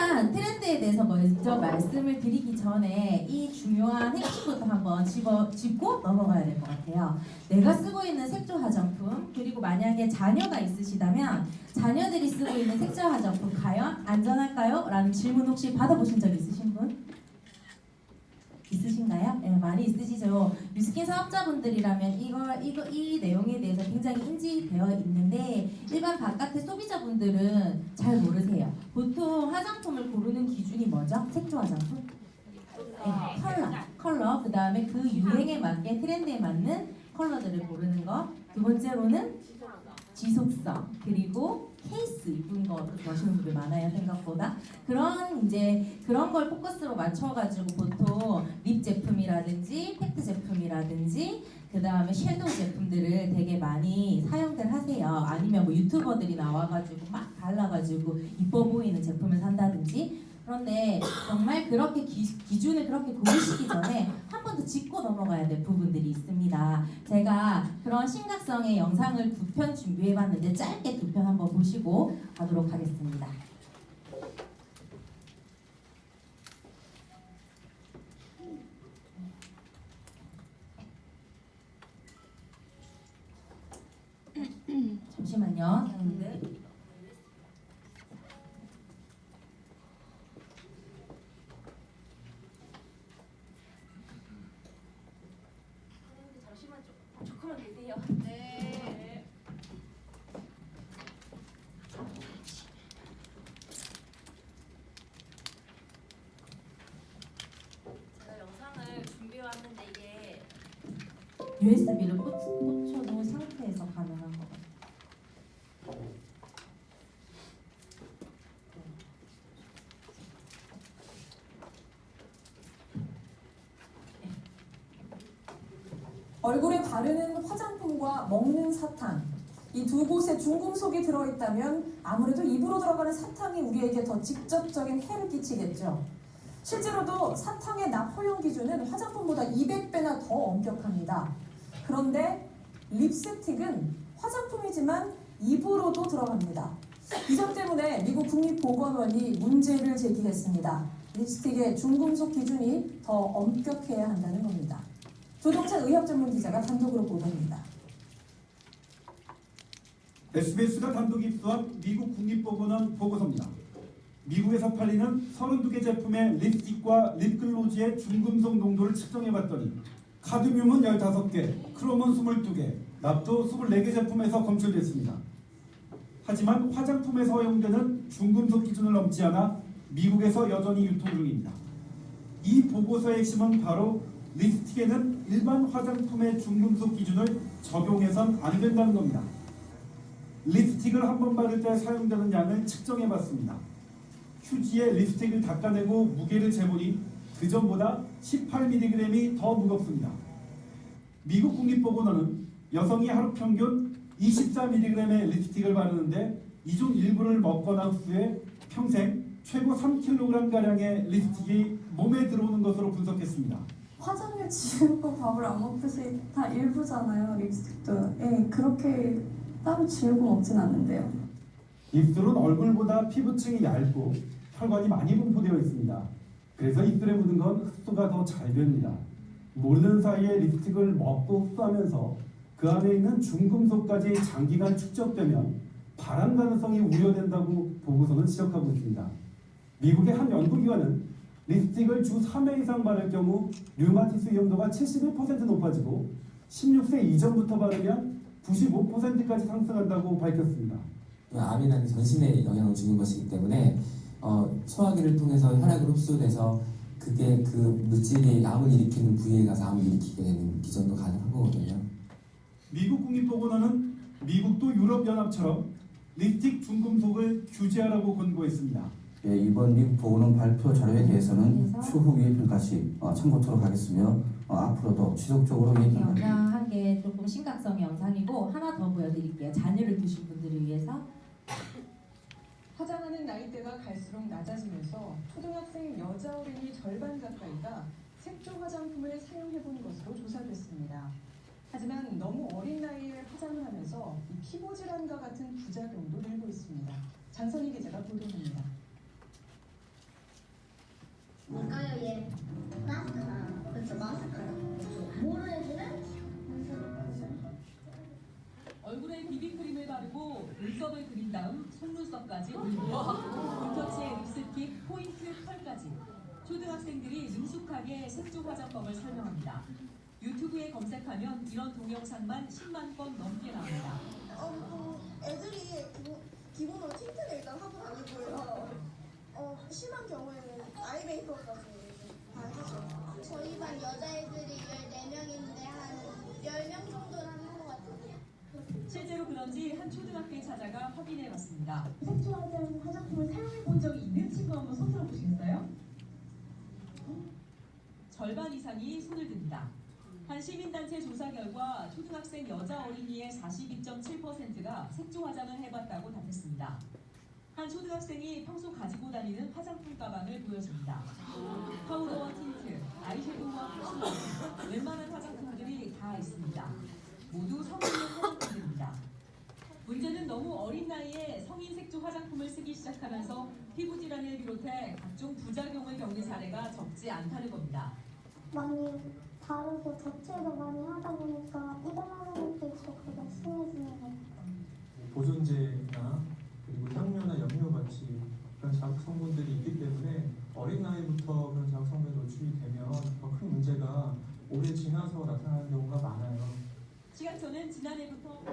일단 트렌드에 대해서 먼저 말씀을 드리기 전에 이 중요한 핵심부터 한번 짚고 넘어가야 될 것 같아요. 내가 쓰고 있는 색조 화장품, 그리고 만약에 자녀가 있으시다면 자녀들이 쓰고 있는 색조 화장품 과연 안전할까요? 라는 질문 혹시 받아보신 적 있으신 분? 있으신가요? 네, 많이 있으시죠. 뉴스킨 사업자분들이라면 이 내용에 대해서 굉장히 인지되어 있는데 일반 바깥의 소비자분들은 잘 모르세요. 보통 화장품을 고르는 기준이 뭐죠? 색조 화장품? 네, 컬러. 그 다음에 그 유행에 맞게 트렌드에 맞는 컬러들을 고르는 거. 두 번째로는 지속성, 그리고 케이스 이쁜 거 넣으시는 분들 많아요. 생각보다 그런 걸 포커스로 맞춰가지고 보통 립 제품이라든지 팩트 제품이라든지 그 다음에 섀도우 제품들을 되게 많이 사용들 하세요. 아니면 뭐 유튜버들이 나와가지고 막 발라가지고 이뻐 보이는 제품을 산다든지. 그런데 정말 그렇게 기준을 그렇게 고르시기 전에 한 번 더 짚고 넘어가야 될 부분들이 있습니다. 제가 그런 심각성의 영상을 2편 준비해봤는데 짧게 2편 한번 보시고 가도록 하겠습니다. 잠시만요. 조금만 계세요. 네. 제가 영상을 준비해왔는데 이게 USB를 꽂혀놓은 상태에서 가능한 것 같아요. 얼굴에 바르는 화장품과 먹는 사탕, 이 두 곳에 중금속이 들어있다면 아무래도 입으로 들어가는 사탕이 우리에게 더 직접적인 해를 끼치겠죠. 실제로도 사탕의 납 허용 기준은 화장품보다 200배나 더 엄격합니다. 그런데 립스틱은 화장품이지만 입으로도 들어갑니다. 이 점 때문에 미국 국립보건원이 문제를 제기했습니다. 립스틱의 중금속 기준이 더 엄격해야 한다는 겁니다. 조동찬 의학 전문 기자가 단독으로 보도합니다. SBS가 단독 입수한 미국 국립보건원 보고서입니다. 미국에서 팔리는 32개 제품의 립스틱과 립글로즈의 중금속 농도를 측정해봤더니 카드뮴은 15개, 크롬은 22개, 납도 24개 제품에서 검출됐습니다. 하지만 화장품에서 허용되는 중금속 기준을 넘지 않아 미국에서 여전히 유통 중입니다. 이 보고서의 핵심은 바로 립스틱에는 일반 화장품의 중금속 기준을 적용해선 안 된다는 겁니다. 립스틱을 한 번 바를 때 사용되는 양을 측정해봤습니다. 휴지에 립스틱을 닦아내고 무게를 재보니 그 전보다 18mg이 더 무겁습니다. 미국 국립보건원은 여성이 하루 평균 24mg의 립스틱을 바르는데 이 중 일부를 먹고 난 후에 평생 최고 3kg가량의 립스틱이 몸에 들어오는 것으로 분석했습니다. 화장류 지우고 밥을 안 먹듯이 다 일부잖아요, 립스틱도. 예, 그렇게 따로 지우고 먹진 않는데요. 입술은 얼굴보다 피부층이 얇고 혈관이 많이 분포되어 있습니다. 그래서 입술에 묻은 건 흡수가 더 잘 됩니다. 모르는 사이에 립스틱을 먹고 흡수하면서 그 안에 있는 중금속까지 장기간 축적되면 발암 가능성이 우려된다고 보고서는 지적하고 있습니다. 미국의 한 연구기관은 립스틱을 주 3회 이상 바를 경우 류마티스 위험도가 71% 높아지고 16세 이전부터 바르면 95%까지 상승한다고 밝혔습니다. 암이라는 전신에 영향을 주는 것이기 때문에 소화기를 통해서 혈액으로 흡수돼서 그게 그 물질이 암을 일으키는 부위에 가서 암을 일으키게 되는 기전도 가능한 거거든요. 미국 국립보건원은 미국도 유럽연합처럼 립스틱 중금속을 규제하라고 권고했습니다. 예, 이번 미국 보건원 발표 자료에 대해서는 추후 위의 평가 시 참고토록 하겠으며 앞으로도 지속적으로 위의 평가. 영상 한 개 조금 심각성의 영상이고 하나 더 보여드릴게요. 자녀를 두신 분들을 위해서. 화장하는 나이대가 갈수록 낮아지면서 초등학생 여자 어린이 절반 가까이가 색조 화장품을 사용해본 것으로 조사됐습니다. 하지만 너무 어린 나이에 화장을 하면서 피부 질환과 같은 부작용도 늘고 있습니다. 장선희 기자가 보도합니다. 초등학생들이 능숙하게 색조 화장법을 설명합니다. 유튜브에 검색하면 이런 동영상만 10만 건 넘게 나옵니다. 애들이 기본으로 틴트를 일단 하고 다니고요. 심한 경우에는 아이 메이크업까지 다 하죠. 저희 반 여자애들이 14명인데 한 10명 정도는 하는 것 같아요. 실제로 그런지 한 초등학교에 찾아가 확인해봤습니다. 색조 화장품을 사용해본 적이 있는 친구 한번 손 들어보시겠어요? 절반 이상이 손을 듭니다. 한 시민단체 조사 결과 초등학생 여자 어린이의 42.7%가 색조 화장을 해봤다고 답했습니다. 한 초등학생이 평소 가지고 다니는 화장품 가방을 보여줍니다. 파우더와 틴트, 아이섀도우와 푸시, 웬만한 화장품들이 다 있습니다. 모두 성인용 화장품들입니다. 문제는 너무 어린 나이에 성인 색조 화장품을 쓰기 시작하면서 피부 질환을 비롯해 각종 부작용을 겪는 사례가 적지 않다는 겁니다. 많이 다르고 덧칠도 많이 하다 보니까 이거만 하는 게 그게 심해지는 것 같아요. 보존제나 그리고 향료나 염료 같이 그런 자극 성분들이 있기 때문에 어린 나이부터 그런 자극 성분에 노출이 되면 더 큰 문제가 오래 지나서 나타나는 경우가 많아요. 시각처는 지난해부터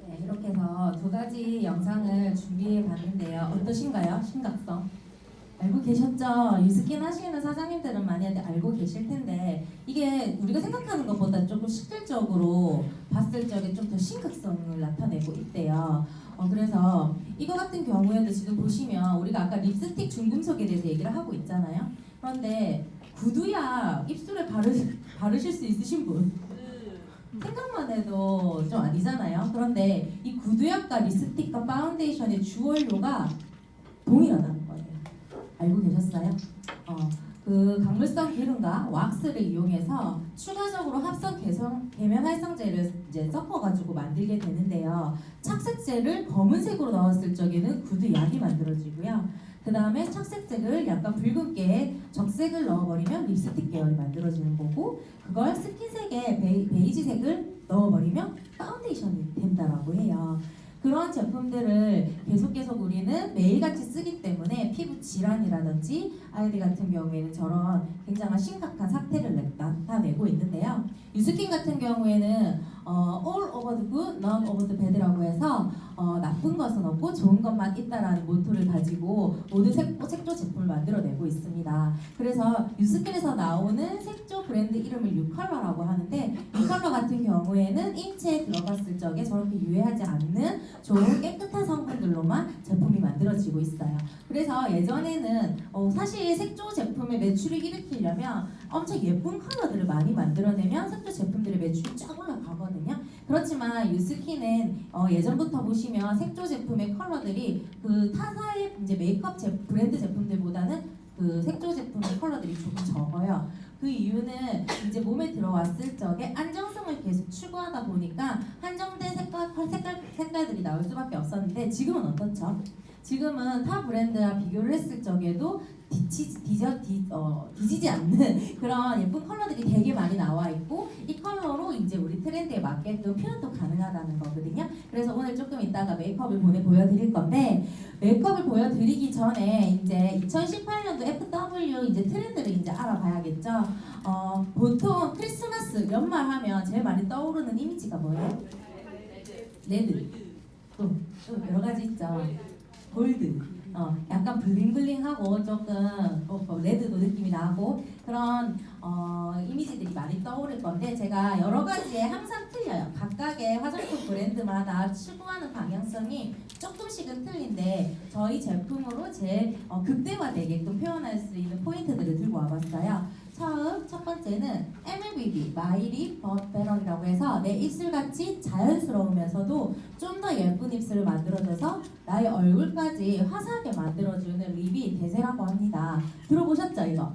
네, 이렇게 해서 두 가지 영상을 준비해 봤는데요. 어떠신가요? 심각성. 알고 계셨죠? 유스킨 하시는 사장님들은 많이 알고 계실 텐데 이게 우리가 생각하는 것보다 조금 실질적으로 봤을 적에 좀 더 심각성을 나타내고 있대요. 그래서 이거 같은 경우에도 지금 보시면 우리가 아까 립스틱 중금속에 대해서 얘기를 하고 있잖아요. 그런데 구두약 입술에 바르실 수 있으신 분? 생각만 해도 좀 아니잖아요. 그런데 이 구두약과 립스틱과 파운데이션의 주원료가 동일하다는 거예요. 알고 계셨어요? 그 강물성 기름과 왁스를 이용해서 추가적으로 합성 계면 활성제를 이제 섞어가지고 만들게 되는데요. 착색제를 검은색으로 넣었을 적에는 구두약이 만들어지고요. 그 다음에 착색색을 약간 붉은게 적색을 넣어버리면 립스틱 계열이 만들어지는 거고 그걸 스킨색에 베이지색을 넣어버리면 파운데이션이 된다라고 해요. 그런 제품들을 계속 우리는 매일같이 쓰기 때문에 피부 질환이라든지 아이들 같은 경우에는 저런 굉장한 심각한 사태를 나타내고 있는데요. 유스킨 같은 경우에는 all over the good, none over the bad라고 해서 나쁜 것은 없고 좋은 것만 있다라는 모토를 가지고 모든 색조 제품을 만들어내고 있습니다. 그래서 유스킨에서 나오는 색조 브랜드 이름을 뉴컬러라고 하는데 뉴컬러 같은 경우에는 인체에 들어갔을 적에 저렇게 유해하지 않는 좋은 깨끗한 성분들로만 제품이 만들어지고 있어요. 그래서 예전에는 사실 색조 제품의 매출을 일으키려면 엄청 예쁜 컬러들을 많이 만들어내면 색조 제품들의 매출이 쫙 올라가거든요. 그렇지만 유스킨은 예전부터 보시면 색조 제품의 컬러들이 그 타사의 이제 메이크업 브랜드 제품들보다는 그 색조 제품의 컬러들이 조금 적어요. 그 이유는 이제 몸에 들어왔을 적에 안정성을 계속 추구하다 보니까 한정된 색깔들이 나올 수밖에 없었는데 지금은 어떻죠? 지금은 타 브랜드와 비교를 했을 적에도 뒤지지 않는 그런 예쁜 컬러들이 되게 많이 나와 있고 이 컬러로 이제 우리 트렌드에 맞게끔 표현도 가능하다는 거거든요. 그래서 오늘 조금 이따가 메이크업을 보여드릴 건데 메이크업을 보여드리기 전에 이제 2018년도 FW 이제 트렌드를 이제 알아봐야겠죠. 보통 크리스마스 연말하면 제일 많이 떠오르는 이미지가 뭐예요? 레드. 또 여러 가지 있죠. 골드. 약간 블링블링하고 조금 레드도 느낌이 나고 그런 이미지들이 많이 떠오를 건데 제가 여러 가지에 항상 틀려요. 각각의 화장품 브랜드마다 추구하는 방향성이 조금씩은 틀린데 저희 제품으로 제일 극대화되게끔 표현할 수 있는 포인트들을 들고 와봤어요. 첫 번째는 MLBB 마이립 베럴이라고 해서 내 입술같이 자연스러우면서도 좀 더 예쁜 입술을 만들어줘서 나의 얼굴까지 화사하게 만들어주는 립이 대세라고 합니다. 들어보셨죠 이거?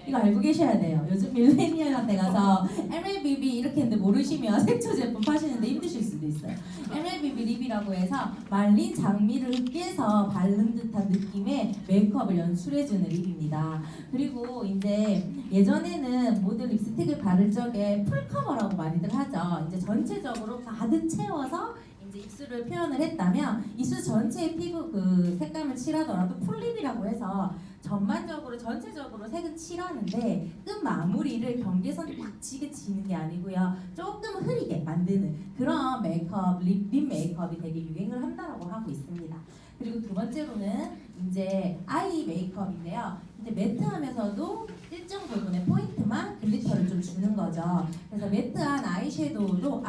이거 알고 계셔야 돼요. 요즘 밀레니얼한테 가서 MLBB 이렇게 했는데 모르시면 색조 제품 파시는데 힘드실 수도 있어요. MLBB 립이라고 해서 말린 장미를 깨서 바른 듯한 느낌의 메이크업을 연출해주는 립입니다. 그리고 이제 예전에는 모든 립스틱을 바를 적에 풀커버라고 많이들 하죠. 이제 전체적으로 가득 채워서 이제 입술을 표현을 했다면 입술 전체의 피부 그 색감을 칠하더라도 풀립이라고 해서 전반적으로 전체적으로 색은 칠하는데 끝 마무리를 경계선 딱 지게 지는 게 아니고요. 조금 흐리게 만드는 그런 메이크업, 립 메이크업이 되게 유행을 한다라고 하고 있습니다. 그리고 두 번째로는 이제 아이 메이크업인데요. 이제 매트하면서도 일정 부분의 포인트만 글리터를 좀 주는 거죠. 그래서 매트한 아이섀도우로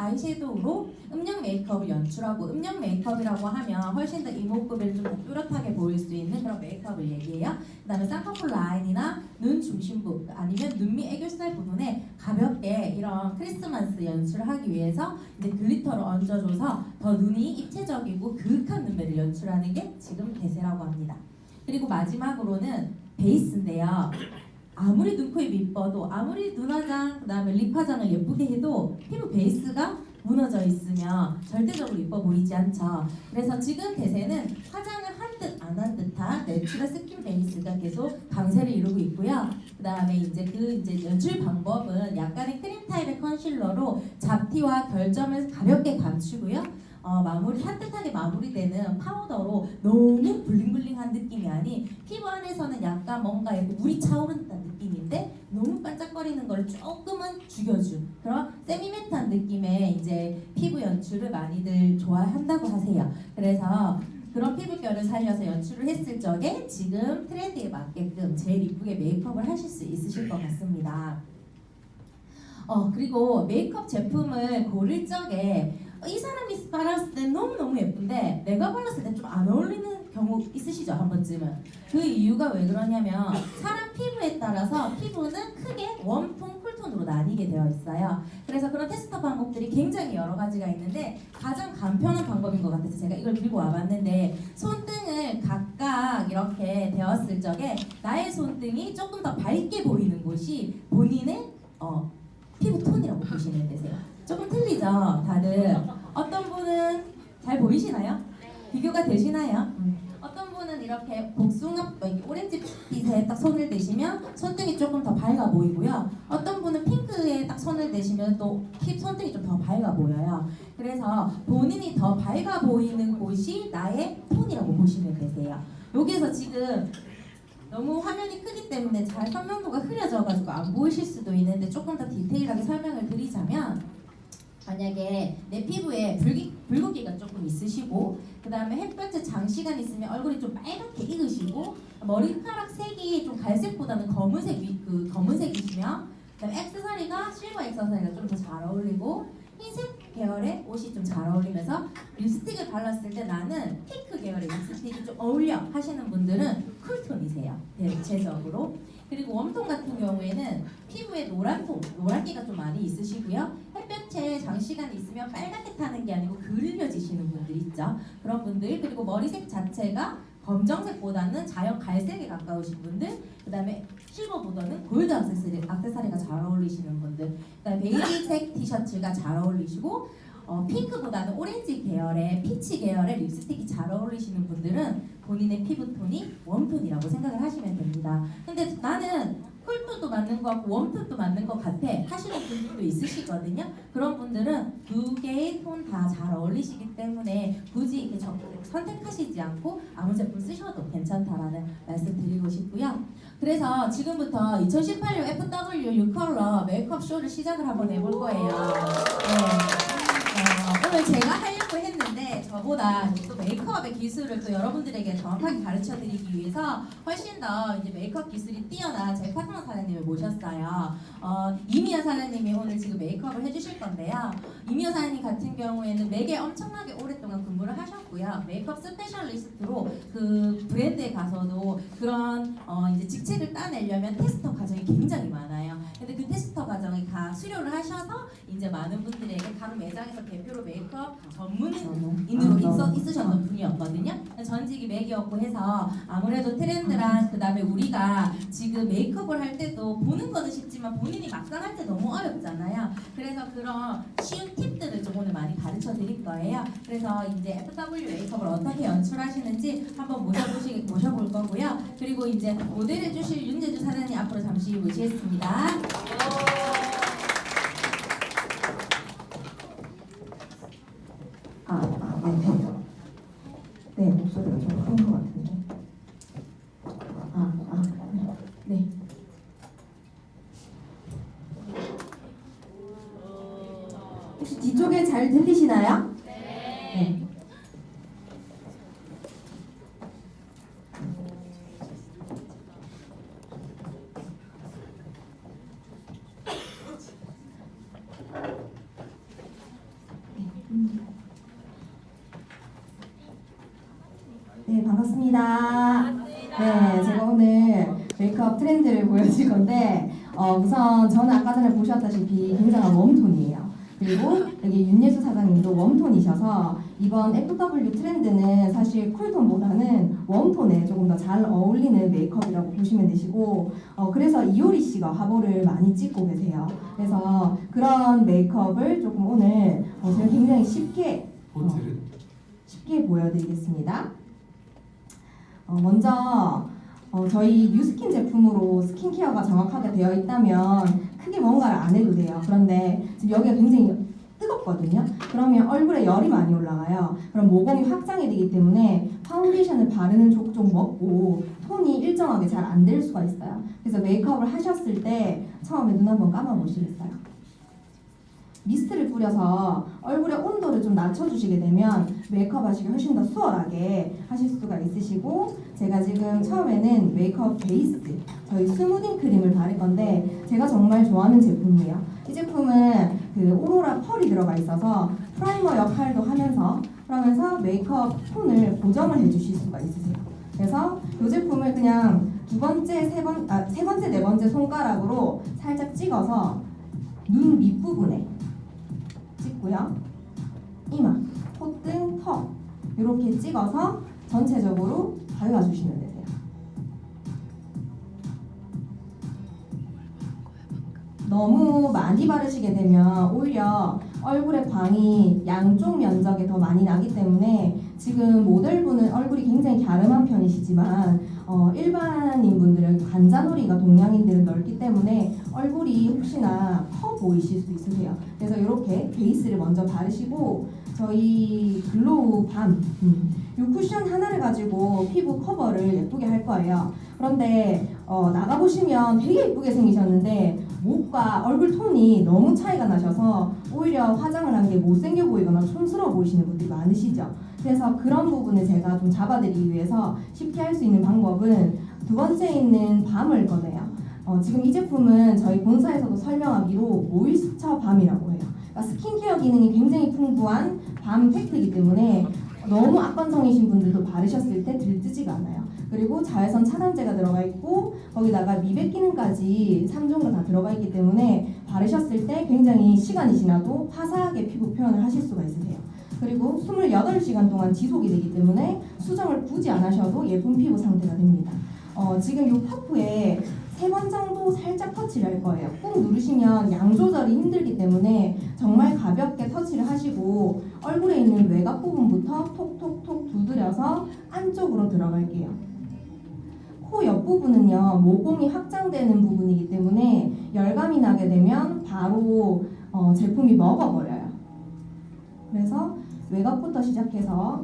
음영 메이크업을 연출하고, 음영 메이크업이라고 하면 훨씬 더 이목구비를 좀 뚜렷하게 보일 수 있는 그런 메이크업을 얘기해요. 그 다음에 쌍꺼풀 라인이나 눈 중심부 아니면 눈 밑 애교살 부분에 가볍게 이런 크리스마스 연출을 하기 위해서 이제 글리터를 얹어줘서 더 눈이 입체적이고 그윽한 눈매를 연출하는 게 지금 대세라고 합니다. 그리고 마지막으로는 베이스인데요. 아무리 눈, 코, 입 이뻐도, 아무리 눈 화장, 그 다음에 립 화장을 예쁘게 해도 피부 베이스가 무너져 있으면 절대적으로 이뻐 보이지 않죠. 그래서 지금 대세는 화장을 한 듯 안 한 듯한 내추럴 스킨 베이스가 계속 강세를 이루고 있고요. 그 다음에 이제 연출 방법은 약간의 크림 타입의 컨실러로 잡티와 결점을 가볍게 감추고요. 마무리 산뜻하게 마무리되는 파우더로 너무 블링블링한 느낌이 아닌 피부 안에서는 약간 뭔가 이렇게 물이 차오른다는 느낌인데 너무 반짝거리는 걸 조금은 죽여준 그런 세미매트한 느낌의 이제 피부 연출을 많이들 좋아한다고 하세요. 그래서 그런 피부결을 살려서 연출을 했을 적에 지금 트렌드에 맞게끔 제일 이쁘게 메이크업을 하실 수 있으실 것 같습니다. 그리고 메이크업 제품을 고를 적에 이 사람이 발랐을 때 너무너무 예쁜데 내가 발랐을 때 좀 안 어울리는 경우 있으시죠? 한 번쯤은. 그 이유가 왜 그러냐면 사람 피부에 따라서 피부는 크게 웜톤, 쿨톤으로 나뉘게 되어 있어요. 그래서 그런 테스트 방법들이 굉장히 여러 가지가 있는데 가장 간편한 방법인 것 같아서 제가 이걸 들고 와봤는데, 손등을 각각 이렇게 대었을 적에 나의 손등이 조금 더 밝게 보이는 곳이 본인의 피부 톤이라고 보시면 되세요. 조금 틀리죠? 다들. 어떤 분은 잘 보이시나요? 비교가 되시나요? 어떤 분은 이렇게 복숭아 오렌지빛에 딱 손을 대시면 손등이 조금 더 밝아 보이고요. 어떤 분은 핑크에 딱 손을 대시면 또 손등이 좀 더 밝아 보여요. 그래서 본인이 더 밝아 보이는 곳이 나의 톤이라고 보시면 되세요. 여기에서 지금 너무 화면이 크기 때문에 잘 선명도가 흐려져가지고 안 보이실 수도 있는데 조금 더 디테일하게 설명을 드리자면, 만약에 내 피부에 붉은기가 조금 있으시고 그 다음에 햇볕에 장시간 있으면 얼굴이 좀 빨갛게 익으시고 머리카락 색이 좀 갈색보다는 검은색이시면 그다음에 액세서리가 실버 액세서리가 좀 더 잘 어울리고 흰색 계열의 옷이 좀 잘 어울리면서 립스틱을 발랐을 때 나는 핑크 계열의 립스틱이 좀 어울려 하시는 분들은 쿨톤이세요. 대체적으로. 그리고 웜톤 같은 경우에는 피부에 노란기가 좀 많이 있으시고요. 햇볕에 장시간 있으면 빨갛게 타는 게 아니고 그을려지시는 분들 있죠. 그런 분들, 그리고 머리색 자체가 검정색보다는 자연 갈색에 가까우신 분들, 그 다음에 실버보다는 골드 액세서리가 잘 어울리시는 분들, 그 다음에 베이지색 티셔츠가 잘 어울리시고 핑크보다는 오렌지 계열의 피치 계열의 립스틱이 잘 어울리시는 분들은 본인의 피부톤이 웜톤이라고 생각을 하시면 됩니다. 근데 나는 쿨톤도 맞는 것 같고 웜톤도 맞는 것 같아 하시는 분들도 있으시거든요. 그런 분들은 두 개의 톤 다 잘 어울리시기 때문에 굳이 이렇게 선택하시지 않고 아무 제품 쓰셔도 괜찮다라는 말씀 드리고 싶고요. 그래서 지금부터 2018년 FW 유컬러 메이크업 쇼를 시작을 한번 해볼 거예요. 오늘 제가 하려고 했는데 저보다 또 메이크업의 기술을 또 여러분들에게 정확하게 가르쳐드리기 위해서 훨씬 더 이제 메이크업 기술이 뛰어난 제 파트너 사장님을 모셨어요. 이미아 사장님이 오늘 지금 메이크업을 해주실 건데요. 이미아 사장님 같은 경우에는 맥에 엄청나게 오랫동안 근무를 하셨고요. 메이크업 스페셜리스트로 그 브랜드에 가서도 그런 이제 직책을 따내려면 테스터 과정이 굉장히 많아요. 근데 그 테스터 과정을 다 수료를 하셔서 이제 많은 분들에게 각 매장에서 대표로 메이크업 전문인으로 있으셨던 분이었거든요. 전직이 맥이었고 해서 아무래도 트렌드랑 그 다음에 우리가 지금 메이크업을 할 때도 보는 거는 쉽지만 본인이 막상 할 때 너무 어렵잖아요. 그래서 그런 쉬운 팁들을 좀 오늘 많이 가르쳐 드릴 거예요. 그래서 이제 FW 메이크업을 어떻게 연출하시는지 한번 모셔볼 거고요. 그리고 이제 모델해 주실 윤재주 사장님 앞으로 잠시 모시겠습니다. 네, 목소리가 좀 큰 것 같은데. 잘 들리시나요? 네. 네, 반갑습니다. 네, 제가 오늘 메이크업 트렌드를 보여줄 건데 우선 저는 아까 전에 보셨다시피 굉장한 웜톤이에요. 그리고 여기 윤예수 사장님도 웜톤이셔서 이번 FW 트렌드는 사실 쿨톤보다는 웜톤에 조금 더 잘 어울리는 메이크업이라고 보시면 되시고 그래서 이효리 씨가 화보를 많이 찍고 계세요. 그래서 그런 메이크업을 조금 오늘 제가 굉장히 쉽게 보여드리겠습니다. 먼저 저희 뉴스킨 제품으로 스킨케어가 정확하게 되어 있다면 크게 뭔가를 안 해도 돼요. 그런데 지금 여기가 굉장히 뜨겁거든요. 그러면 얼굴에 열이 많이 올라가요. 그럼 모공이 확장이 되기 때문에 파운데이션을 바르는 족족 먹고 톤이 일정하게 잘 안 될 수가 있어요. 그래서 메이크업을 하셨을 때 처음에 눈 한번 감아보시겠어요? 미스트를 뿌려서 얼굴의 온도를 좀 낮춰주시게 되면 메이크업 하시기 훨씬 더 수월하게 하실 수가 있으시고, 제가 지금 처음에는 메이크업 베이스 저희 스무딩 크림을 바를 건데 제가 정말 좋아하는 제품이에요. 이 제품은 그 오로라 펄이 들어가 있어서 프라이머 역할도 하면서 그러면서 메이크업 톤을 고정을 해주실 수가 있으세요. 그래서 이 제품을 그냥 세 번째, 네 번째 손가락으로 살짝 찍어서 눈 밑부분에 찍고요. 이마, 콧등, 턱 이렇게 찍어서 전체적으로 발라주시면 되세요. 너무 많이 바르시게 되면 오히려 얼굴의 광이 양쪽 면적에 더 많이 나기 때문에 지금 모델분은 얼굴이 굉장히 갸름한 편이시지만 일반인 분들은 관자놀이가 동양인들은 넓기 때문에 얼굴이 혹시나 커 보이실 수 있으세요. 그래서 이렇게 베이스를 먼저 바르시고 저희 글로우 밤 이 쿠션 하나를 가지고 피부 커버를 예쁘게 할 거예요. 그런데 나가보시면 되게 예쁘게 생기셨는데 목과 얼굴 톤이 너무 차이가 나셔서 오히려 화장을 한 게 못생겨 보이거나 촌스러워 보이시는 분들이 많으시죠. 그래서 그런 부분을 제가 좀 잡아드리기 위해서 쉽게 할 수 있는 방법은 두 번째 있는 밤을 꺼내요. 지금 이 제품은 저희 본사에서도 설명하기로 모이스처 밤이라고 해요. 그러니까 스킨케어 기능이 굉장히 풍부한 밤 팩트이기 때문에 너무 악건성이신 분들도 바르셨을 때 들뜨지가 않아요. 그리고 자외선 차단제가 들어가 있고 거기다가 미백 기능까지 3종으로 다 들어가 있기 때문에 바르셨을 때 굉장히 시간이 지나도 화사하게 피부 표현을 하실 수가 있으세요. 그리고 28시간 동안 지속이 되기 때문에 수정을 굳이 안 하셔도 예쁜 피부 상태가 됩니다. 지금 이 퍼프에 3번 정도 살짝 터치를 할 거예요. 꾹 누르시면 양 조절이 힘들기 때문에 정말 가볍게 터치를 하시고 얼굴에 있는 외곽 부분부터 톡톡톡 두드려서 안쪽으로 들어갈게요. 코 옆부분은요 모공이 확장되는 부분이기 때문에 열감이 나게 되면 바로 제품이 먹어버려요. 그래서 외곽부터 시작해서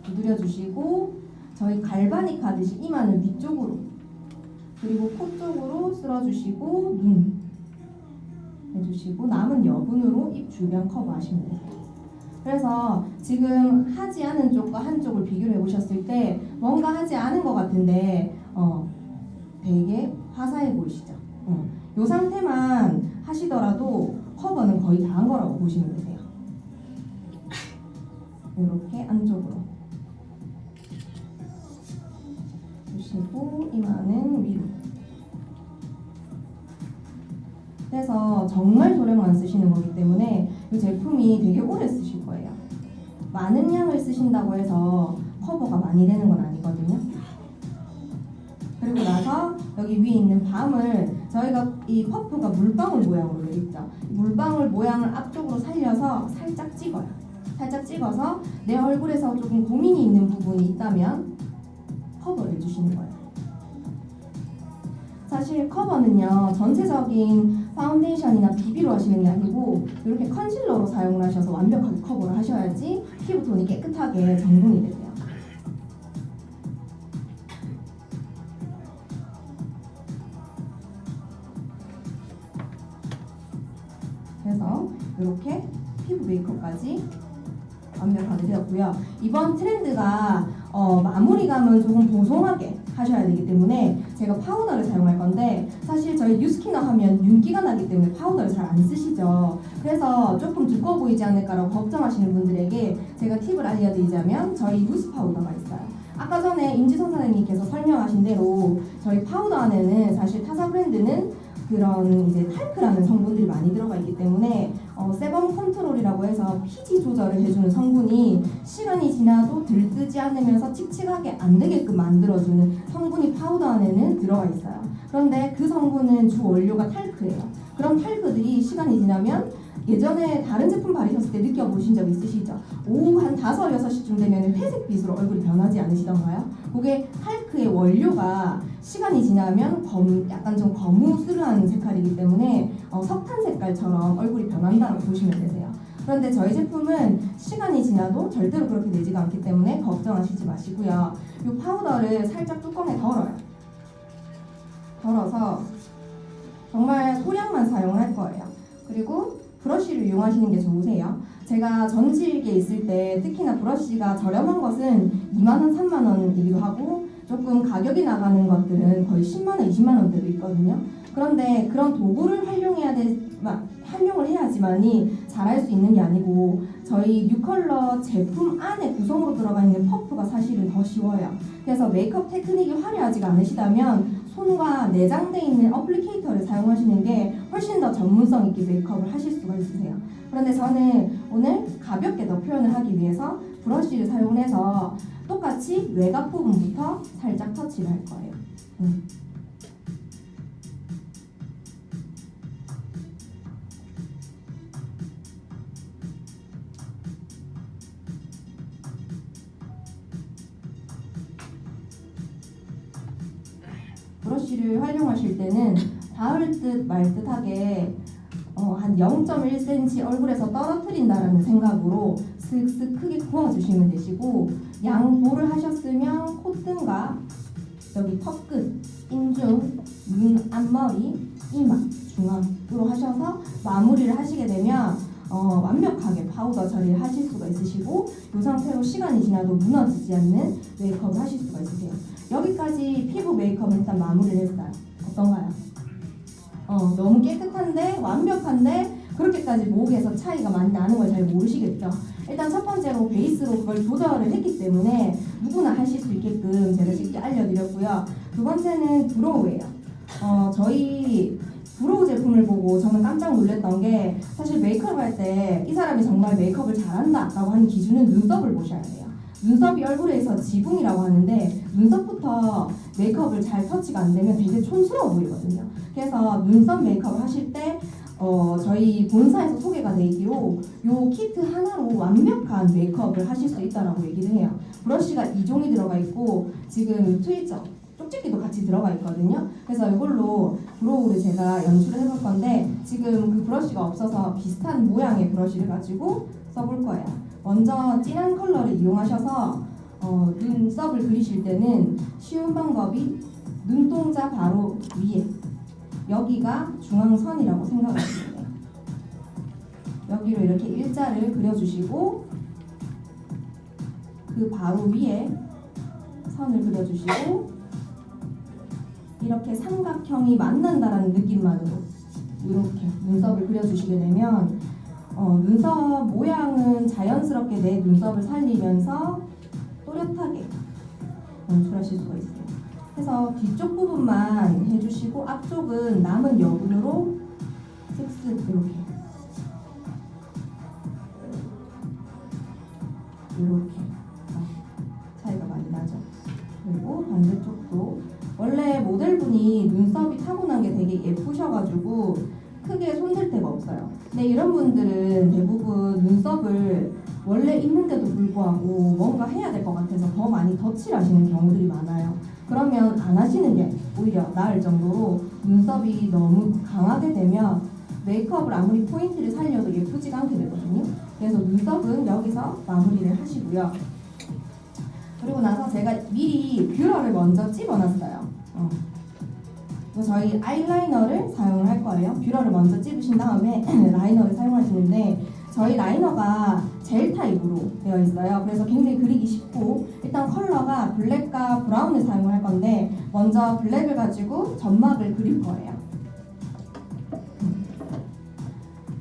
두드려 주시고 저희 갈바닉 하듯이 이마는 뒤쪽으로 그리고 코 쪽으로 쓸어주시고 눈 해주시고 남은 여분으로 입 주변 커버하시면 돼요. 그래서 지금 하지 않은 쪽과 한쪽을 비교를 해보셨을 때 뭔가 하지 않은 것 같은데 되게 화사해 보이시죠? 이 상태만 하시더라도 커버는 거의 다 한 거라고 보시면 되세요. 이렇게 안쪽으로 주시고 이마는 위로. 그래서 정말 조력만 쓰시는 거기 때문에 이 제품이 되게 오래 쓰실 거예요. 많은 양을 쓰신다고 해서 커버가 많이 되는 건 아니거든요. 그리고 나서 여기 위에 있는 밤을 저희가 이 퍼프가 물방울 모양으로 되어 있죠. 물방울 모양을 앞쪽으로 살려서 살짝 찍어요. 살짝 찍어서 내 얼굴에서 조금 고민이 있는 부분이 있다면 커버를 해주시는 거예요. 사실 커버는요 전체적인 파운데이션이나 비비로 하시는 게 아니고 이렇게 컨실러로 사용을 하셔서 완벽하게 커버를 하셔야지 피부톤이 깨끗하게 정돈이 되세요. 그래서 이렇게 피부 메이크업까지 완벽하게 되었고요. 이번 트렌드가 마무리감은 조금 보송하게 하셔야 되기 때문에 제가 파우더를 사용할 건데, 사실 저희 뉴스키너 하면 윤기가 나기 때문에 파우더를 잘 안 쓰시죠. 그래서 조금 두꺼워 보이지 않을까라고 걱정하시는 분들에게 제가 팁을 알려드리자면 저희 누스 파우더가 있어요. 아까 전에 임지선 사장님께서 설명하신 대로 저희 파우더 안에는 사실 타사 브랜드는 그런 이제 탈크라는 성분들이 많이 들어가 있기 때문에 세범 컨트롤이라고 해서 피지 조절을 해주는 성분이 시간이 지나도 들뜨지 않으면서 칙칙하게 안 되게끔 만들어주는 성분이 파우더 안에는 들어가 있어요. 그런데 그 성분은 주 원료가 탈크예요. 그런 탈크들이 시간이 지나면 예전에 다른 제품 바르셨을 때 느껴보신 적 있으시죠? 오후 한 5, 6시쯤 되면 회색빛으로 얼굴이 변하지 않으시던가요? 그게 탈크의 원료가 시간이 지나면 약간 좀 거무스름한 색깔이기 때문에 석탄 색깔처럼 얼굴이 변한다고 보시면 되세요. 그런데 저희 제품은 시간이 지나도 절대로 그렇게 되지가 않기 때문에 걱정하시지 마시고요. 이 파우더를 살짝 뚜껑에 덜어요. 덜어서 정말 소량만 사용할 거예요. 그리고 브러쉬를 이용하시는 게 좋으세요. 제가 전직에 있을 때 특히나 브러쉬가 저렴한 것은 2만원, 3만원이기도 하고 조금 가격이 나가는 것들은 거의 10만원, 20만원대도 있거든요. 그런데 그런 도구를 활용을 해야지만이 잘할 수 있는 게 아니고 저희 뉴컬러 제품 안에 구성으로 들어가 있는 퍼프가 사실은 더 쉬워요. 그래서 메이크업 테크닉이 화려하지가 않으시다면 손과 내장되어 있는 어플리케이터를 사용하시는 게 훨씬 더 전문성 있게 메이크업을 하실 수가 있으세요. 그런데 저는 오늘 가볍게 더 표현을 하기 위해서 브러쉬를 사용해서 똑같이 외곽 부분부터 살짝 터치를 할 거예요. 브러쉬를 활용하실 때는 닿을 듯 말 듯하게 한 0.1cm 얼굴에서 떨어뜨린다라는 생각으로 슥슥 크게 부어주시면 되시고, 양보를 하셨으면 콧등과 여기 턱끝, 인중, 눈, 앞머리, 이마, 중앙으로 하셔서 마무리를 하시게 되면 완벽하게 파우더 처리를 하실 수가 있으시고 이 상태로 시간이 지나도 무너지지 않는 메이크업을 하실 수가 있으세요. 여기까지 피부 메이크업은 일단 마무리를 했어요. 어떤가요? 너무 깨끗한데 완벽한데 그렇게까지 목에서 차이가 많이 나는 걸 잘 모르시겠죠? 일단 첫 번째로 베이스로 그걸 조절을 했기 때문에 누구나 하실 수 있게끔 제가 쉽게 알려드렸고요. 두 번째는 브로우예요. 저희 브로우 제품을 보고 저는 깜짝 놀랐던 게, 사실 메이크업 할 때 이 사람이 정말 메이크업을 잘한다 라고 하는 기준은 눈썹을 보셔야 돼요. 눈썹이 얼굴에서 지붕이라고 하는데 눈썹부터 메이크업을 잘 터치가 안 되면 되게 촌스러워 보이거든요. 그래서 눈썹 메이크업을 하실 때 저희 본사에서 소개가 돼 있기로 요 키트 하나로 완벽한 메이크업을 하실 수 있다라고 얘기를 해요. 브러쉬가 2종이 들어가 있고 지금 트위저 쪽집기도 같이 들어가 있거든요. 그래서 이걸로 브로우를 제가 연출을 해볼 건데, 지금 그 브러쉬가 없어서 비슷한 모양의 브러쉬를 가지고 써볼 거예요. 먼저 진한 컬러를 이용하셔서 눈썹을 그리실 때는 쉬운 방법이 눈동자 바로 위에, 여기가 중앙선이라고 생각하시면 돼요. 여기로 이렇게 일자를 그려주시고 그 바로 위에 선을 그려주시고 이렇게 삼각형이 만난다라는 느낌만으로 이렇게 눈썹을 그려주시게 되면 눈썹 모양은 자연스럽게 내 눈썹을 살리면서 또렷하게 연출하실 수가 있어요. 그래서 뒤쪽 부분만 해주시고 앞쪽은 남은 여분으로 쓱쓱 이렇게 차이가 많이 나죠. 그리고 반대쪽도 원래 모델분이 눈썹이 타고난 게 되게 예쁘셔가지고 크게 손댈 데가 없어요. 근데 이런 분들은 대부분 눈썹을 원래 있는데도 불구하고 뭔가 해야 될 것 같아서 더 많이 덧칠을 하시는 경우들이 많아요. 그러면 안 하시는 게 오히려 나을 정도로 눈썹이 너무 강하게 되면 메이크업을 아무리 포인트를 살려도 예쁘지가 않게 되거든요. 그래서 눈썹은 여기서 마무리를 하시고요. 그리고 나서 제가 미리 뷰러를 먼저 찝어놨어요. 저희 아이라이너를 사용을 할 거예요. 뷰러를 먼저 찝으신 다음에 라이너를 사용하시는데, 저희 라이너가 젤 타입으로 되어 있어요. 그래서 굉장히 그리기 쉽고 일단 컬러가 블랙과 브라운을 사용할 건데 먼저 블랙을 가지고 점막을 그릴 거예요.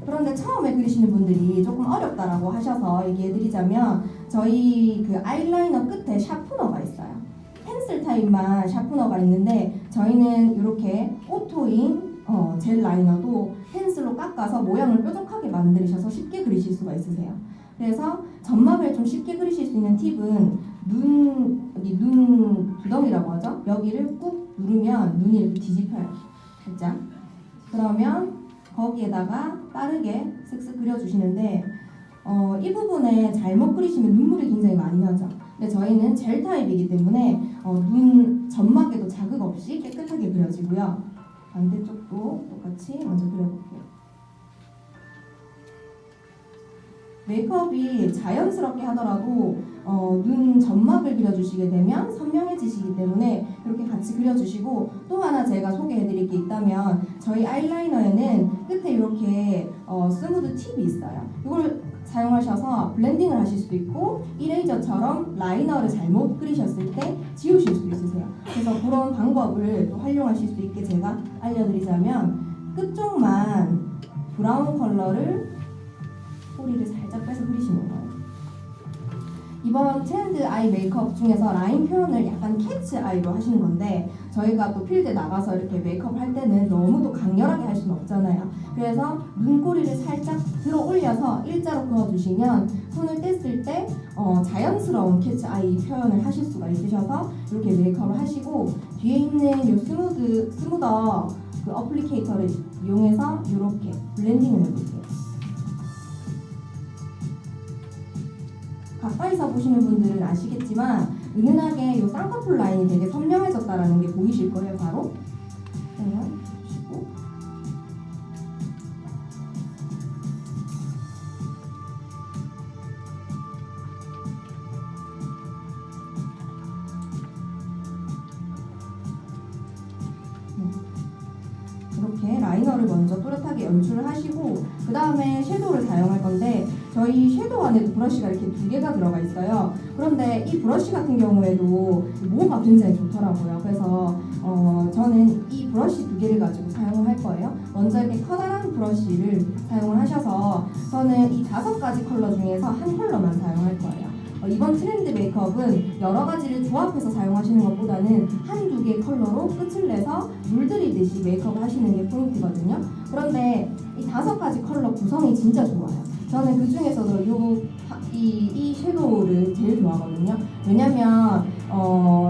그런데 처음에 그리시는 분들이 조금 어렵다라고 하셔서 얘기해드리자면 저희 그 아이라이너 끝에 샤프너가 있어요. 펜슬 타입만 샤프너가 있는데 저희는 이렇게 오토인 젤 라이너도 펜슬로 깎아서 모양을 뾰족하게 만드셔서 쉽게 그리실 수가 있으세요. 그래서 점막을 좀 쉽게 그리실 수 있는 팁은 여기 눈 두덩이라고 하죠. 여기를 꾹 누르면 눈이 이렇게 뒤집혀요. 살짝. 그러면 거기에다가 빠르게 쓱쓱 그려주시는데 이 부분에 잘못 그리시면 눈물이 굉장히 많이 나죠. 근데 저희는 젤 타입이기 때문에 눈 점막에도 자극 없이 깨끗하게 그려지고요. 반대쪽도 똑같이 먼저 그려볼게요. 메이크업이 자연스럽게 하더라도 눈 점막을 그려주시게 되면 선명해지시기 때문에 이렇게 같이 그려주시고 또 하나 제가 소개해드릴 게 있다면 저희 아이라이너에는 끝에 이렇게 스무드 팁이 있어요. 이걸 사용하셔서 블렌딩을 하실 수도 있고 이레이저처럼 라이너를 잘못 그리셨을 때 지우실 수도 있으세요. 그래서 그런 방법을 또 활용하실 수 있게 제가 알려드리자면 끝쪽만 브라운 컬러를 꼬리를 살짝 빼서 그리시는 거예요. 이번 트렌드 아이 메이크업 중에서 라인 표현을 약간 캐치 아이로 하시는 건데 저희가 또 필드에 나가서 이렇게 메이크업을 할 때는 너무 또 강렬하게 할 수는 없잖아요. 그래서 눈꼬리를 살짝 들어 올려서 일자로 그어주시면 손을 뗐을 때 자연스러운 캐치 아이 표현을 하실 수가 있으셔서 이렇게 메이크업을 하시고 뒤에 있는 이 스무더 그 어플리케이터를 이용해서 이렇게 블렌딩을 해볼게요. 가까이서 보시는 분들은 아시겠지만 은은하게 이 쌍꺼풀 라인이 되게 선명해졌다는 게 보이실 거예요. 바로 보시고 이렇게 라이너를 먼저 또렷하게 연출을 하시고 그 다음에 섀도우를 사용할 건데 저희 섀도우 안에도 브러쉬가 이렇게 2개가 들어가 있어요. 그런데 이 브러쉬 같은 경우에도 모가 굉장히 좋더라고요. 그래서 저는 이 브러쉬 2개를 가지고 사용을 할 거예요. 먼저 이렇게 커다란 브러쉬를 사용을 하셔서 저는 이 5가지 컬러 중에서 한 컬러만 사용할 거예요. 이번 트렌드 메이크업은 여러 가지를 조합해서 사용하시는 것보다는 한두 개 컬러로 끝을 내서 물들이듯이 메이크업을 하시는 게 포인트거든요. 그런데 이 5가지 컬러 구성이 진짜 좋아요. 저는 그 중에서도 이 섀도우를 제일 좋아하거든요. 왜냐면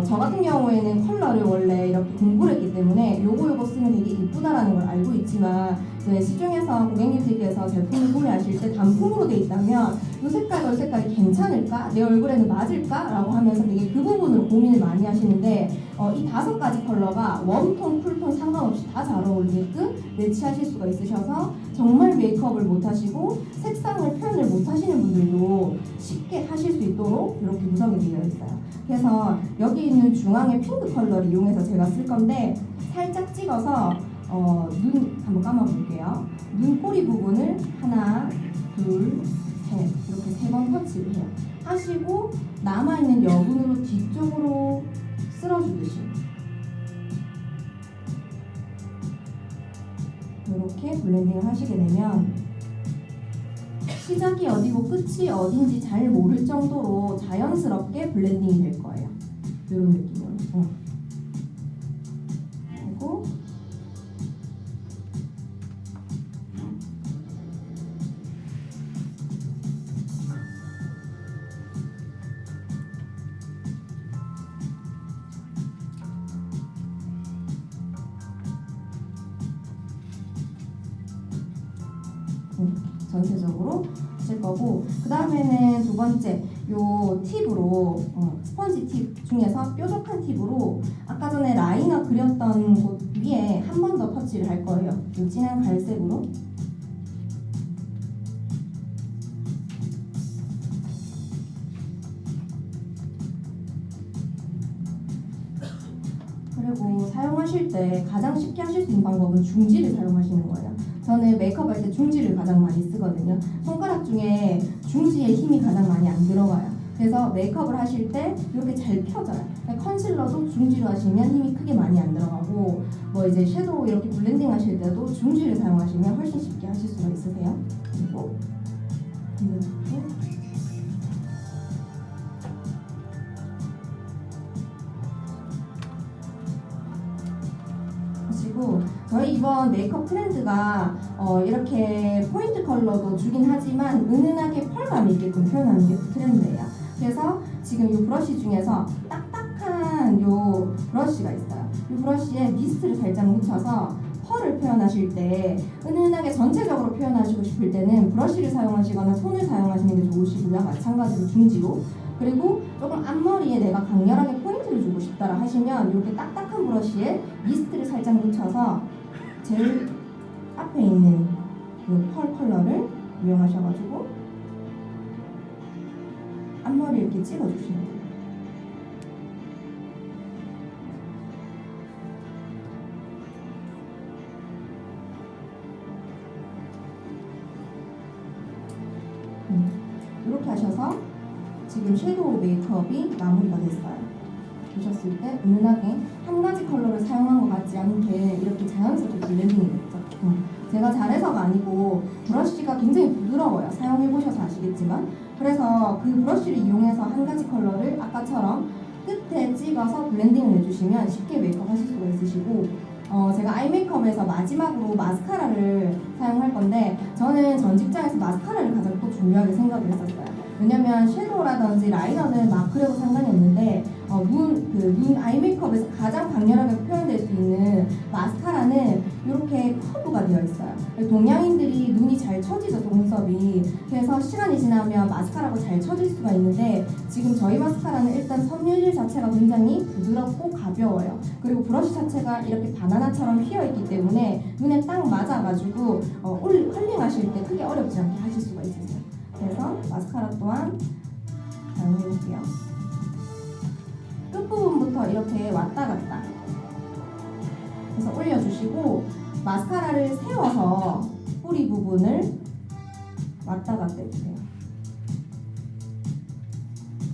저 같은 경우에는 컬러를 원래 이렇게 공부를 했기 때문에 요거 쓰면 되게 이쁘다라는 걸 알고 있지만 시중에서 고객님들께서 제품을 구매하실 때 단품으로 돼 있다면 이 색깔과 이 색깔이 괜찮을까? 내 얼굴에는 맞을까? 라고 하면서 되게 그 부분으로 고민을 많이 하시는데 이 5가지 컬러가 웜톤, 쿨톤 상관없이 다 잘 어울리게끔 매치하실 수가 있으셔서 정말 메이크업을 못하시고 색상을 표현을 못하시는 분들도 쉽게 하실 수 있도록 이렇게 구성이 되어 있어요. 그래서 여기 있는 중앙의 핑크 컬러를 이용해서 제가 쓸 건데 살짝 찍어서 눈 한번 감아볼게요. 눈꼬리 부분을 하나, 둘, 셋 이렇게 3번 터치를 해요. 하시고 남아있는 여분으로 뒤쪽으로 쓸어주듯이 이렇게 블렌딩을 하시게 되면 시작이 어디고 끝이 어딘지 잘 모를 정도로 자연스럽게 블렌딩이 될 거예요. 이런 느낌으로. 그리고 전체적으로 쓸 거고 그 다음에는 두 번째 요 팁으로 스펀지 팁 중에서 뾰족한 팁으로 아까 전에 라이너 그렸던 곳 위에 한 번 더 터치를 할 거예요. 요 진한 갈색으로 그리고 사용하실 때 가장 쉽게 하실 수 있는 방법은 중지를 사용하시는 거예요. 저는 메이크업 할 때 중지를 가장 많이 쓰거든요. 손가락 중에 중지에 힘이 가장 많이 안 들어가요. 그래서 메이크업을 하실 때 이렇게 잘 펴져요. 컨실러도 중지로 하시면 힘이 크게 많이 안 들어가고, 뭐 이제 섀도우 이렇게 블렌딩 하실 때도 중지를 사용하시면 훨씬 쉽게 하실 수가 있으세요. 그리고 이렇게 하시고, 저희 이번 메이크업 트렌드가 이렇게 포인트 컬러도 주긴 하지만 은은하게 펄감이 있게끔 표현하는 게 트렌드예요. 그래서 지금 이 브러쉬 중에서 딱딱한 요 브러쉬가 있어요. 이 브러쉬에 미스트를 살짝 묻혀서 펄을 표현하실 때, 은은하게 전체적으로 표현하시고 싶을 때는 브러쉬를 사용하시거나 손을 사용하시는 게 좋으시고요. 마찬가지로 중지로. 그리고 조금 앞머리에 내가 강렬하게 포인트를 주고 싶다라 하시면 이렇게 딱딱한 브러쉬에 미스트를 살짝 묻혀서 제일 앞에 있는 이 펄 컬러를 이용하셔가지고 앞머리 이렇게 찍어주시면 돼요. 이렇게 하셔서 지금 섀도우 메이크업이 마무리가 됐어요. 보셨을 때 은은하게 한 가지 컬러를 사용한 것 같지 않게 이렇게 자연스럽게 블렌딩이 됐죠. 제가 잘해서가 아니고 브러쉬가 굉장히 부드러워요. 사용해보셔서 아시겠지만. 그래서 그 브러쉬를 이용해서 한 가지 컬러를 아까처럼 끝에 찍어서 블렌딩을 해주시면 쉽게 메이크업 하실 수가 있으시고, 제가 아이 메이크업에서 마지막으로 마스카라를 사용할 건데, 저는 전 직장에서 마스카라를 가장 또 중요하게 생각을 했었어요. 왜냐면 섀도우라든지 라이너는 막 그래도 상관이 없는데 눈 아이 메이크업에서 가장 강렬하게 표현될 수 있는 마스카라는 이렇게 커브가 되어 있어요. 동양인들이 눈이 잘 처지죠, 속눈썹이. 그래서 시간이 지나면 마스카라가 잘 처질 수가 있는데, 지금 저희 마스카라는 일단 섬유질 자체가 굉장히 부드럽고 가벼워요. 그리고 브러쉬 자체가 이렇게 바나나처럼 휘어있기 때문에 눈에 딱 맞아가지고 컬링하실 때 크게 어렵지 않게 하실 수가 있으세요. 그래서 마스카라 또한 사용해볼게요. 끝부분부터 이렇게 왔다 갔다 해서 올려주시고, 마스카라를 세워서 뿌리 부분을 왔다 갔다 해주세요.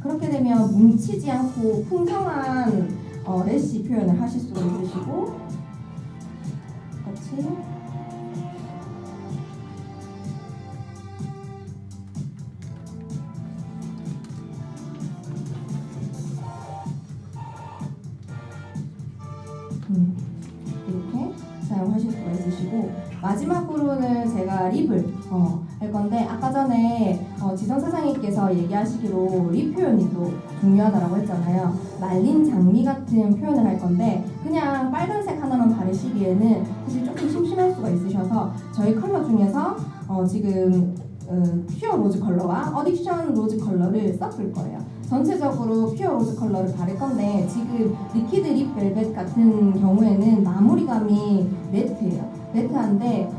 그렇게 되면 뭉치지 않고 풍성한 래쉬 표현을 하실 수가 있으시고, 같이 이렇게 사용하실 수가 있으시고, 마지막으로는 제가 립을 할 건데, 아까 전에 지성 사장님께서 얘기하시기로 립 표현이 또 중요하다고 했잖아요. 말린 장미 같은 표현을 할 건데, 그냥 빨간색 하나만 바르시기에는 사실 조금 심심할 수가 있으셔서 저희 컬러 중에서 지금 퓨어 로즈 컬러와 어딕션 로즈 컬러를 섞을 거예요. 전체적으로 퓨어 로즈 컬러를 바를 건데, 지금 리퀴드 립 벨벳 같은 경우에는 마무리감이 매트예요. 매트한데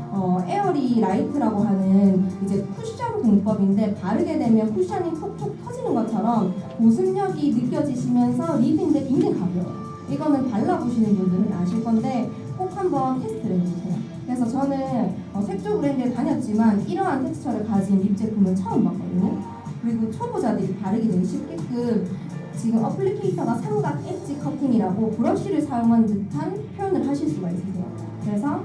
에어리 라이트라고 하는 이제 쿠션 공법인데, 바르게 되면 쿠션이 톡톡 터지는 것처럼 보습력이 느껴지시면서 립인데 굉장히 가벼워요. 이거는 발라보시는 분들은 아실 건데 꼭 한번 테스트를 해주세요. 그래서 저는 색조 브랜드에 다녔지만 이러한 텍스처를 가진 립 제품은 처음 봤거든요. 그리고 초보자들이 바르기 되게 쉽게끔 지금 어플리케이터가 삼각 엣지 커팅이라고 브러쉬를 사용한 듯한 표현을 하실 수가 있으세요. 그래서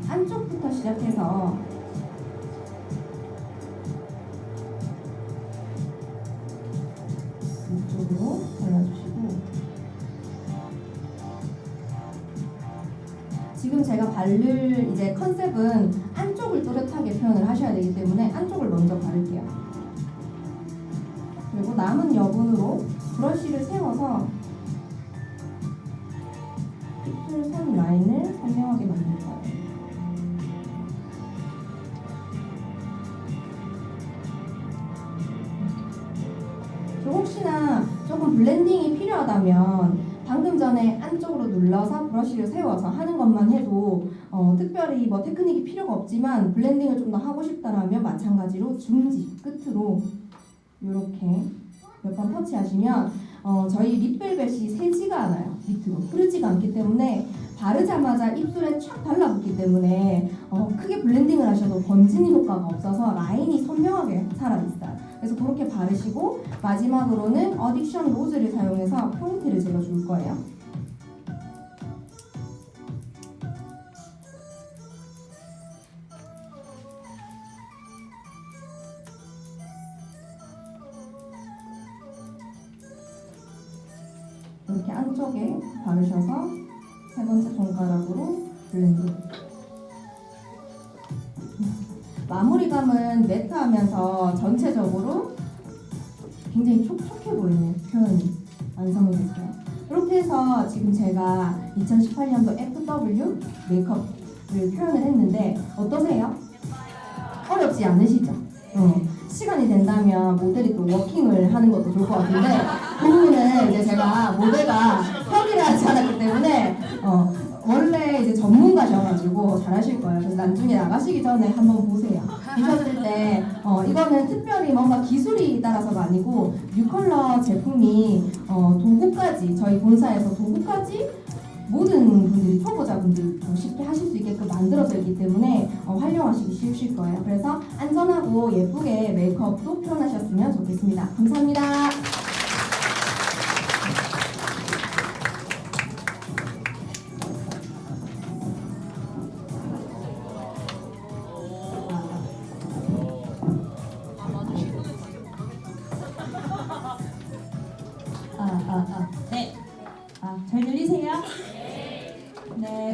안쪽부터 시작해서 이쪽으로 발라주시고, 지금 제가 바를 이제 컨셉은 안쪽을 또렷하게 표현을 하셔야 되기 때문에 안쪽을 먼저 바를게요. 그리고 남은 여분으로 브러쉬를 세워서 입술선 라인을 선명하게 만들 거예요. 혹시나 조금 블렌딩이 필요하다면 방금 전에 안쪽으로 눌러서 브러쉬를 세워서 하는 것만 해도 특별히 뭐 테크닉이 필요가 없지만, 블렌딩을 좀 더 하고 싶다라면 마찬가지로 중지 끝으로 이렇게 몇 번 터치하시면 저희 립벨벳이 새지가 않아요. 흐르지가 않기 때문에 바르자마자 입술에 촥 달라붙기 때문에 크게 블렌딩을 하셔도 번지는 효과가 없어서 라인이 선명하게 살아있어요. 그래서 그렇게 바르시고 마지막으로는 어딕션 로즈를 사용해서 포인트를 제가 줄 거예요. 이렇게 안쪽에 바르셔서 세 번째 손가락으로 블렌딩. 마무리감은 매트하면서 전체적으로 굉장히 촉촉해 보이는 표현이 완성이 됐어요. 이렇게 해서 지금 제가 2018년도 FW 메이크업을 표현을 했는데 어떠세요? 어렵지 않으시죠? 시간이 된다면 모델이 또 워킹을 하는 것도 좋을 것 같은데 그 부분은 이제 제가 모델과 협의를 하지 않았기 때문에 원래 이제 전문가셔가지고 잘하실 거예요. 그래서 나중에 나가시기 전에 한번 보세요. 보셨을 때 이거는 특별히 뭔가 기술이 따라서가 아니고 뉴컬러 제품이 도구까지 저희 본사에서 도구까지 모든 분들이 초보자분들도 쉽게 하실 수 있게끔 만들어져 있기 때문에 활용하시기 쉬우실 거예요. 그래서 안전하고 예쁘게 메이크업도 표현하셨으면 좋겠습니다. 감사합니다. 네. 잘 들리세요? 네.